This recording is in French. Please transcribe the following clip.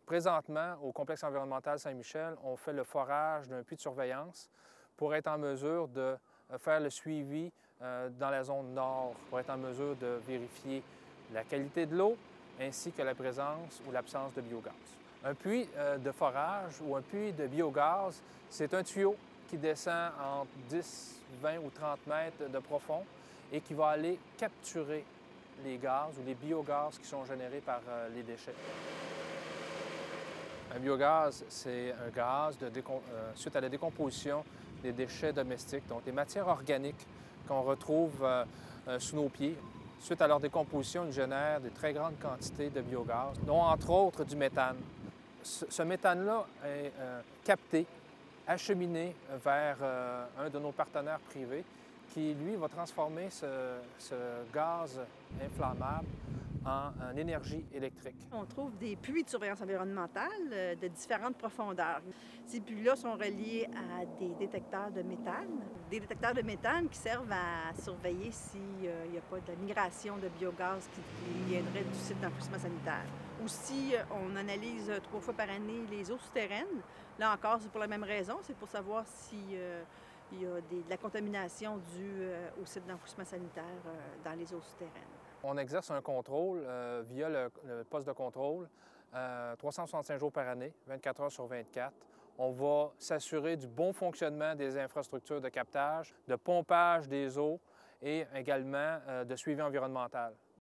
Présentement, au complexe environnemental Saint-Michel, on fait le forage d'un puits de surveillance pour être en mesure de faire le suivi dans la zone nord, pour être en mesure de vérifier la qualité de l'eau ainsi que la présence ou l'absence de biogaz. Un puits de forage ou un puits de biogaz, c'est un tuyau qui descend entre 10, 20 ou 30 mètres de profond et qui va aller capturer les gaz ou les biogaz qui sont générés par les déchets. Un biogaz, c'est un gaz suite à la décomposition des déchets domestiques, donc des matières organiques qu'on retrouve sous nos pieds. Suite à leur décomposition, ils génèrent de très grandes quantités de biogaz, dont entre autres du méthane. Ce méthane-là est capté, acheminé vers un de nos partenaires privés qui, lui, va transformer ce gaz inflammable en énergie électrique. On trouve des puits de surveillance environnementale de différentes profondeurs. Ces puits-là sont reliés à des détecteurs de méthane. Des détecteurs de méthane qui servent à surveiller s'il n'y a pas de la migration de biogaz qui viendrait du site d'enfouissement sanitaire. Aussi, on analyse 3 fois par année les eaux souterraines. Là encore, c'est pour la même raison, c'est pour savoir s'il y a de la contamination due au site d'enfouissement sanitaire dans les eaux souterraines. On exerce un contrôle via le poste de contrôle 365 jours par année, 24 heures sur 24. On va s'assurer du bon fonctionnement des infrastructures de captage, de pompage des eaux et également de suivi environnemental.